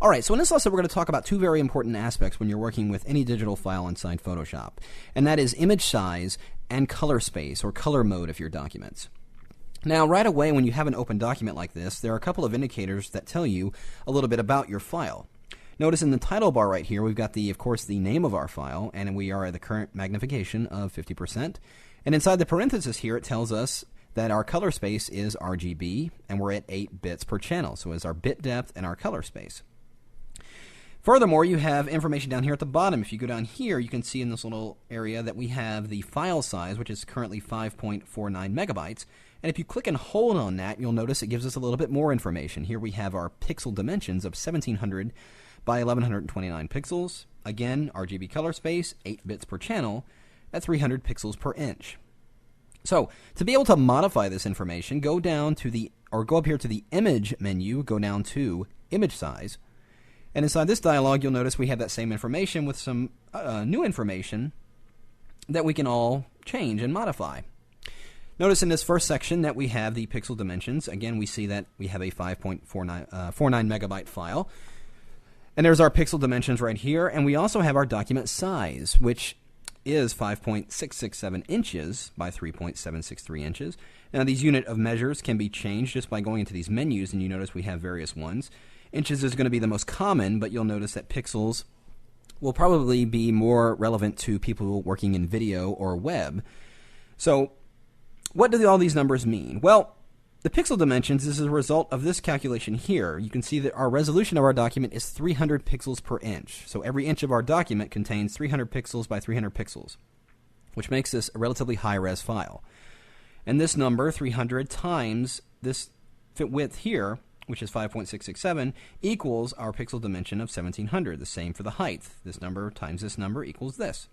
All right, so in this lesson, we're going to talk about two very important aspects when you're working with any digital file inside Photoshop, and that is image size and color space, or color mode of your documents. Now, right away, when you have an open document like this, there are a couple of indicators that tell you a little bit about your file. Notice in the title bar right here, we've got, of course, the name of our file, and we are at the current magnification of 50%. And inside the parenthesis here, it tells us that our color space is RGB, and we're at 8 bits per channel, so it's our bit depth and our color space. Furthermore, you have information down here at the bottom. If you go down here, you can see in this little area that we have the file size, which is currently 5.49 megabytes. And if you click and hold on that, you'll notice it gives us a little bit more information. Here we have our pixel dimensions of 1700 by 1129 pixels. Again, RGB color space, 8 bits per channel, at 300 pixels per inch. So, to be able to modify this information, go up here to the Image menu, go down to Image Size. And inside this dialog, you'll notice we have that same information with some new information that we can all change and modify. Notice in this first section that we have the pixel dimensions. Again, we see that we have a 5.49 megabyte file. And there's our pixel dimensions right here. And we also have our document size, which is 5.667 inches by 3.763 inches. Now, these unit of measures can be changed just by going into these menus, and you notice we have various ones. Inches is going to be the most common, but you'll notice that pixels will probably be more relevant to people working in video or web. So, what do all these numbers mean? Well, the pixel dimensions is a result of this calculation here. You can see that our resolution of our document is 300 pixels per inch. So every inch of our document contains 300 pixels by 300 pixels, which makes this a relatively high-res file. And this number, 300 times this width here, which is 5.667, equals our pixel dimension of 1700. The same for the height. This number times this number equals this.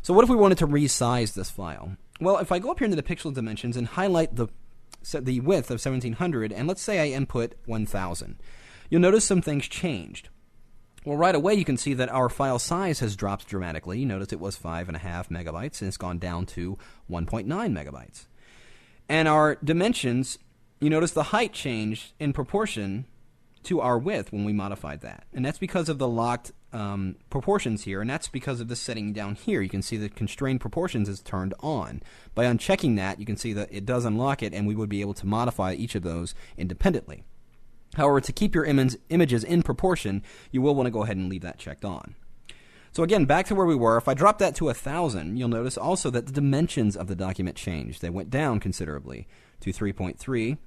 So what if we wanted to resize this file? Well, if I go up here into the pixel dimensions and highlight the width of 1700, and let's say I input 1000, you'll notice some things changed. Well, right away you can see that our file size has dropped dramatically. You notice it was 5.5 megabytes, and it's gone down to 1.9 megabytes. And our dimensions, you notice the height changed in proportion to our width when we modified that. And that's because of the locked proportions here, and that's because of this setting down here. You can see the constrained proportions is turned on. By unchecking that, you can see that it does unlock it, and we would be able to modify each of those independently. However, to keep your images in proportion, you will want to go ahead and leave that checked on. So again, back to where we were. If I drop that to 1000, you'll notice also that the dimensions of the document changed. They went down considerably to 3.3.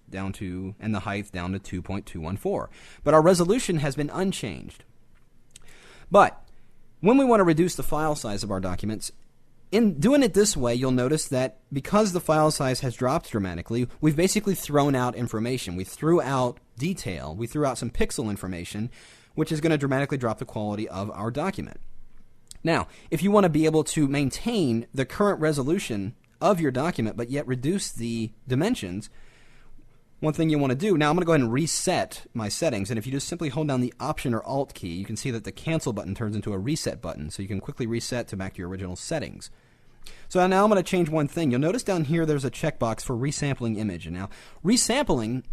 And the height down to 2.214. But our resolution has been unchanged. But when we want to reduce the file size of our documents, in doing it this way, you'll notice that because the file size has dropped dramatically, we've basically thrown out information. We threw out detail. We threw out some pixel information, which is going to dramatically drop the quality of our document. Now, if you want to be able to maintain the current resolution of your document, but yet reduce the dimensions, one thing you want to do, now I'm going to go ahead and reset my settings, and if you just simply hold down the Option or Alt key, you can see that the Cancel button turns into a Reset button, so you can quickly reset back to your original settings. So now I'm going to change one thing. You'll notice down here there's a checkbox for resampling image. And now, resampling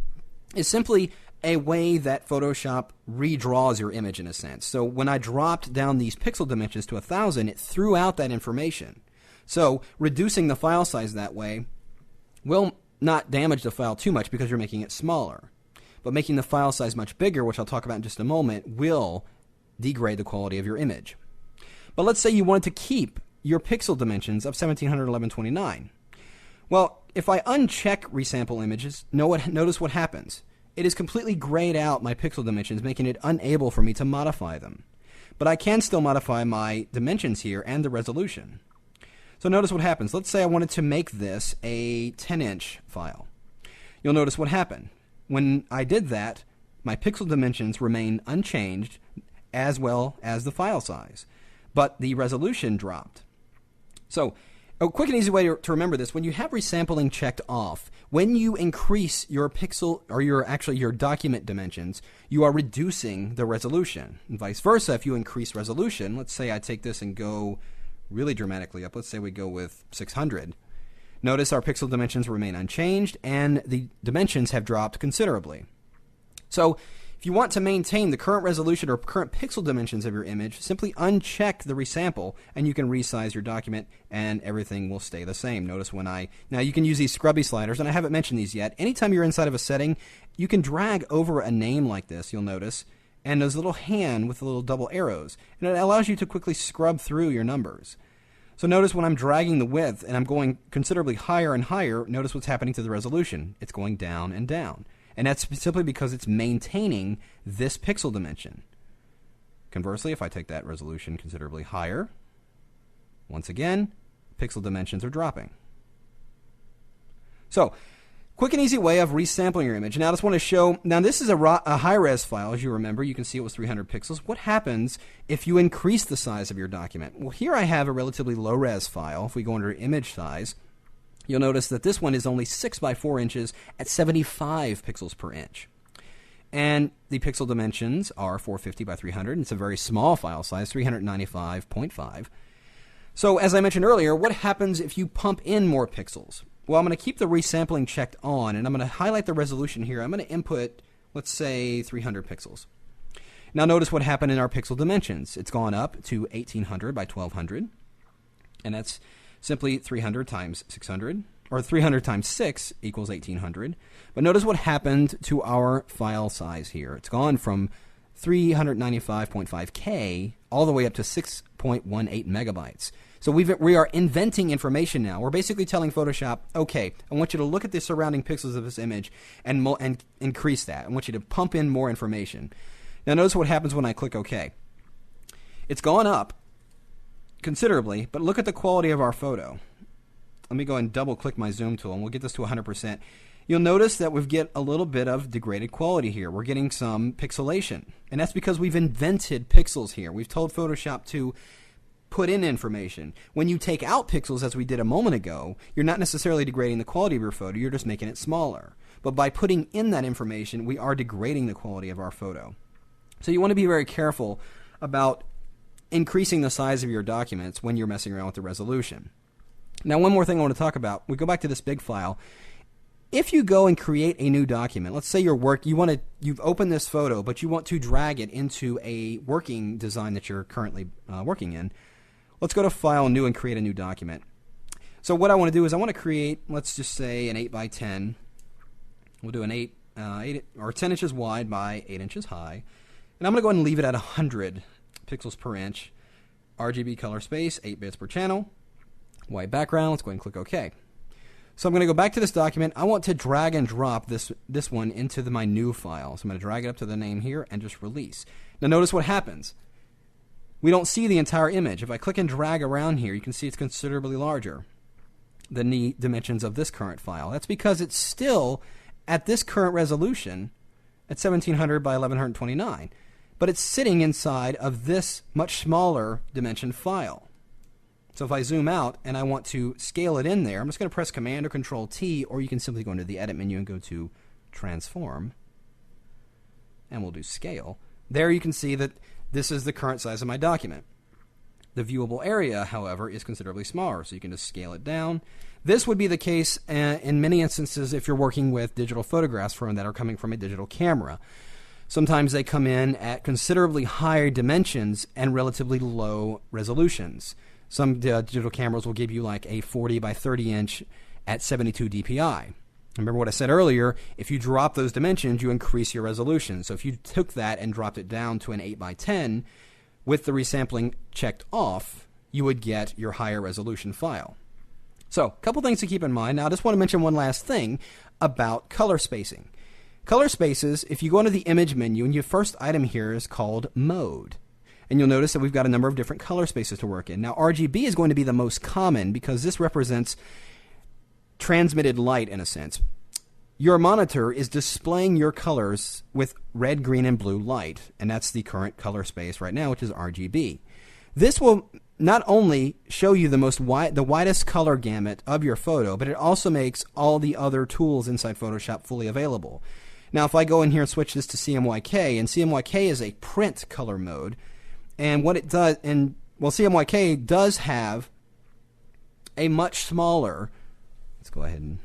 is simply a way that Photoshop redraws your image in a sense. So when I dropped down these pixel dimensions to 1000, it threw out that information. So reducing the file size that way will not damage the file too much because you're making it smaller. But making the file size much bigger, which I'll talk about in just a moment, will degrade the quality of your image. But let's say you wanted to keep your pixel dimensions of 1700 1129. Well, if I uncheck resample images, notice what happens. It has completely grayed out my pixel dimensions, making it unable for me to modify them. But I can still modify my dimensions here and the resolution. So notice what happens. Let's say I wanted to make this a 10-inch file. You'll notice what happened. When I did that, my pixel dimensions remain unchanged as well as the file size, but the resolution dropped. So a quick and easy way to remember this, when you have resampling checked off, when you increase your pixel or your document dimensions, you are reducing the resolution. And vice versa, if you increase resolution, let's say I take this and go really dramatically up. Let's say we go with 600. Notice our pixel dimensions remain unchanged and the dimensions have dropped considerably. So if If you want to maintain the current resolution or current pixel dimensions of your image, simply uncheck the resample and you can resize your document and everything will stay the same. Notice when now you can use these scrubby sliders, and I haven't mentioned these yet. Anytime you're inside of a setting, you can drag over a name like this, you'll notice, and there's a little hand with the little double arrows, and it allows you to quickly scrub through your numbers. So notice when I'm dragging the width and I'm going considerably higher and higher, notice what's happening to the resolution. It's going down and down. And that's simply because it's maintaining this pixel dimension. Conversely, if I take that resolution considerably higher, once again, pixel dimensions are dropping. So, quick and easy way of resampling your image. Now I just want to show, now this is a high-res file, as you remember. You can see it was 300 pixels. What happens if you increase the size of your document? Well, here I have a relatively low-res file. If we go under image size, you'll notice that this one is only 6 by 4 inches at 75 pixels per inch. And the pixel dimensions are 450 by 300. It's a very small file size, 395.5. So as I mentioned earlier, what happens if you pump in more pixels? Well, I'm going to keep the resampling checked on, and I'm going to highlight the resolution here. I'm going to input, let's say, 300 pixels. Now notice what happened in our pixel dimensions. It's gone up to 1800 by 1200, and that's simply 300 times 600, or 300 times 6 equals 1800. But notice what happened to our file size here. It's gone from 395.5K all the way up to 6.18 megabytes. So we are inventing information now. We're basically telling Photoshop, okay, I want you to look at the surrounding pixels of this image and increase that. I want you to pump in more information. Now notice what happens when I click OK. It's gone up considerably, but look at the quality of our photo. Let me go and double click my zoom tool and we'll get this to 100%. You'll notice that we get a little bit of degraded quality here. We're getting some pixelation, and that's because we've invented pixels here. We've told Photoshop to put in information. When you take out pixels, as we did a moment ago, you're not necessarily degrading the quality of your photo, you're just making it smaller. But by putting in that information, we are degrading the quality of our photo. So you want to be very careful about increasing the size of your documents when you're messing around with the resolution. Now, one more thing I want to talk about. We go back to this big file. If you go and create a new document, let's say you've opened this photo, but you want to drag it into a working design that you're currently working in. Let's go to File, New, and create a new document. So what I want to do is I want to create, let's just say, an 8 by 10. We'll do an 8 or 10 inches wide by 8 inches high. And I'm going to go ahead and leave it at 100 pixels per inch. RGB color space, 8 bits per channel. White background. Let's go ahead and click OK. So I'm going to go back to this document. I want to drag and drop this one into my new file. So I'm going to drag it up to the name here and just release. Now notice what happens. We don't see the entire image. If I click and drag around here, you can see it's considerably larger than the dimensions of this current file. That's because it's still at this current resolution at 1700 by 1129. But it's sitting inside of this much smaller dimension file. So if I zoom out and I want to scale it in there, I'm just going to press Command or Control T, or you can simply go into the Edit menu and go to Transform, and we'll do Scale. There you can see that this is the current size of my document. The viewable area, however, is considerably smaller, so you can just scale it down. This would be the case in many instances if you're working with digital photographs that are coming from a digital camera. Sometimes they come in at considerably higher dimensions and relatively low resolutions. Some digital cameras will give you like a 40 by 30 inch at 72 dpi. Remember what I said earlier, if you drop those dimensions, you increase your resolution. So if you took that and dropped it down to an 8 by 10, with the resampling checked off, you would get your higher resolution file. So, a couple things to keep in mind. Now, I just want to mention one last thing about color spacing. Color spaces, if you go into the image menu, and your first item here is called Mode. And you'll notice that we've got a number of different color spaces to work in. Now, RGB is going to be the most common because this represents transmitted light in a sense. Your monitor is displaying your colors with red, green, and blue light, and that's the current color space right now, which is RGB. This will not only show you the widest color gamut of your photo, but it also makes all the other tools inside Photoshop fully available. Now, if I go in here and switch this to CMYK, and CMYK is a print color mode, and what it does, CMYK does have a much smaller, let's go ahead and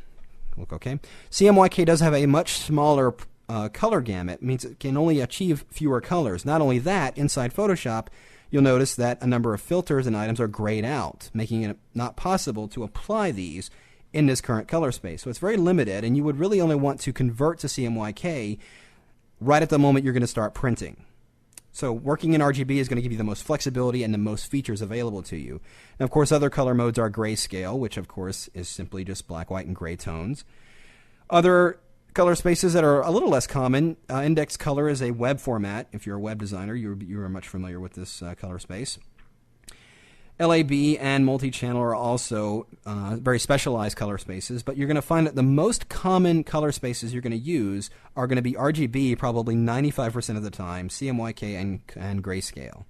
look okay. CMYK does have a much smaller color gamut means it can only achieve fewer colors. Not only that, inside Photoshop, you'll notice that a number of filters and items are grayed out, making it not possible to apply these in this current color space. So it's very limited, and you would really only want to convert to CMYK right at the moment you're going to start printing. So working in RGB is going to give you the most flexibility and the most features available to you. And of course, other color modes are grayscale, which of course is simply just black, white, and gray tones. Other color spaces that are a little less common, index color is a web format. If you're a web designer, you are much familiar with this color space. LAB and multi-channel are also very specialized color spaces, but you're going to find that the most common color spaces you're going to use are going to be RGB probably 95% of the time, CMYK and grayscale.